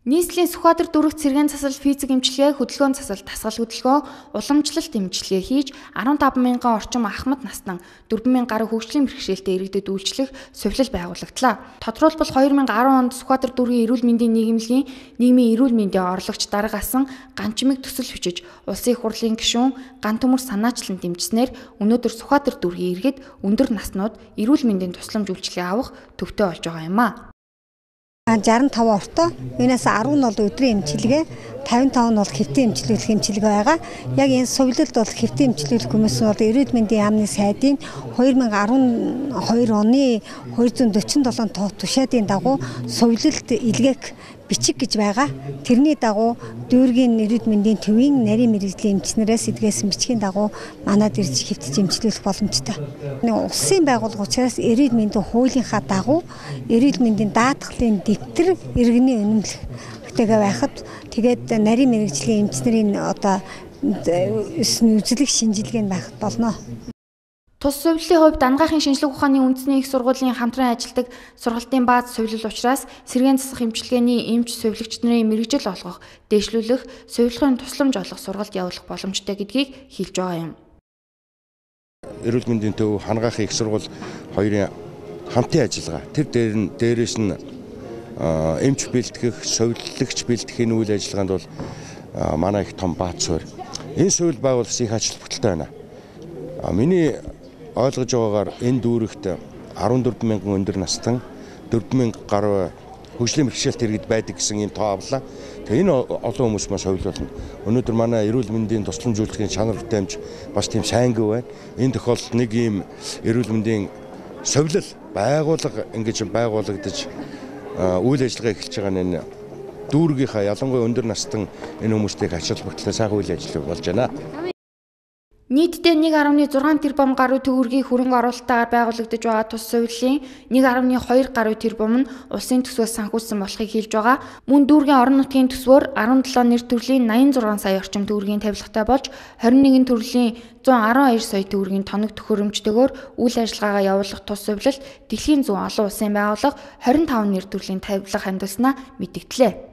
Нийслэлийн Сүхбаатар дүүрэг цэргийн засал физик эмчилгээ, хөдөлгөөн засал, дасгал хөдөлгөөн, уламжлалт эмчилгээ хийж 15,000 орчим ахмад настан 4,000 гаруй хөгжлийн бэрхшээлтэй иргэдэд үйлчлэх сувилал байгуулагдлаа. Тодорхойлбол 2010 онд Сүхбаатар дүүргийн эрүүл мэндийн нийгэмлэгийн нийгмийн эрүүл мэндийн орлогч дарга асан Ганчмыг төсөл бичиж улсын их хурлын гишүүн Ган Төмөр санаачлан дэмжснээр өнөөдөр Сүхбаатар дүүргийн иргэд өндөр наснууд эрүүл мэндийн тусламж үйлчилгээ авах төвтэй болж байгаа юм а. 65 ортой, энэс 10 нь бол өдрийн эмчилгээ, 55 нь бол хэвтэн эмчилүүлэх эмчилгээ байгаа. Яг энэ сувилалд бол хэвтэн эмчилүүлэх хүмүүс бол эрүүл мэндийн яамны сайдын 2012 оны 247 тоо тушаадын дагуу сувилалд илгээх бичиг гэж байгаа. Тэрний дагуу дүүргийн эрүүл мэндийн төвийн нарийн мэрэгжлийн эмчнэрээс илгээсэн бичгийн дагуу манад ирж хэвтэж эмчилүүлэх боломжтой. Улсын байгууллага учраас эрүүл мэндийн хуулийнхаа дагуу эрүүл мэндийн даатгалын дэвтэр иргэний үнэмлэхтэйгээ байхад тэгээд нарийн мэрэгжлийн эмчнэрийн одоо үзлэг шинжилгээ байх болно. Тус сувиллын хувьд Дангаахын шинжлэх ухааны үндэсний их сургуулийн хамтран ажилладаг сургалтын бааз сувилал учраас сэргээн засах эмчилгээний эмч сувилагч нарын мэргэжил олгох, дээшлүүлэх, сувилгын тусламж олох сургалт явуулах боломжтой гэдгийг хэлж байгаа юм. Эрүүл мэндийн төв Хангаахын их сургууль хоёрын хамтын ажиллагаа. Тэр дээрээс нь эмч бэлтгэх, сувиллагч бэлтгэхийн үйл ажиллагаанд бол манай их том бааз суурь. Энэ сувил байгуулсан их ажил бүтэлтэй байна. Миний ойлгож байгаагаар энэ дүүрэгт 14,000 өндөр настан 4,000 гаруй хөгжлийн бэрхшээлтэй иргэд байдаг гэсэн ийм тоо авлаа. Тэгээ энэ олон хүмүүс маш хувилуулна. Өнөөдөр манай эрүүл мэндийн тусламж үйлчлэгийн чанар хүртээмж бас тийм сайнгүй байна. Энэ тохиолдолд нэг ийм эрүүл мэндийн сувилал байгууллага ингэж байгуулагдаж үйл ажиллагаа эхэлж байгаа нь энэ дүүргийнхаа ялангуяа өндөр настан энэ хүмүүстийг ачаал бүртлээ сайхан үйл ажиллагаа болж байна. Нийтдээ 1.6 тэрбум гаруй төгрөгийн хөрөнгө оруулалтаар байгуулагдаж байгаа тус сувирлын 1.2 гаруй тэрбум нь улсын төсвөөс санхүүжсэн болохыг хэлж байгаа. Мөн дүүргийн орон нутгийн төсвөөр 17 нэр төрлийн 86 сая орчим төгрөгийн тавилгатай болж 21 төрлийн 112 сая төгрөгийн тоног төхөөрөмжтэйгээр үйл ажиллагаагаа явуулах тус сувилалт дэлхийн 100 олон улсын байгууллага 25 нэр төрлийн тавилга хандуулснаа мэдгдлээ.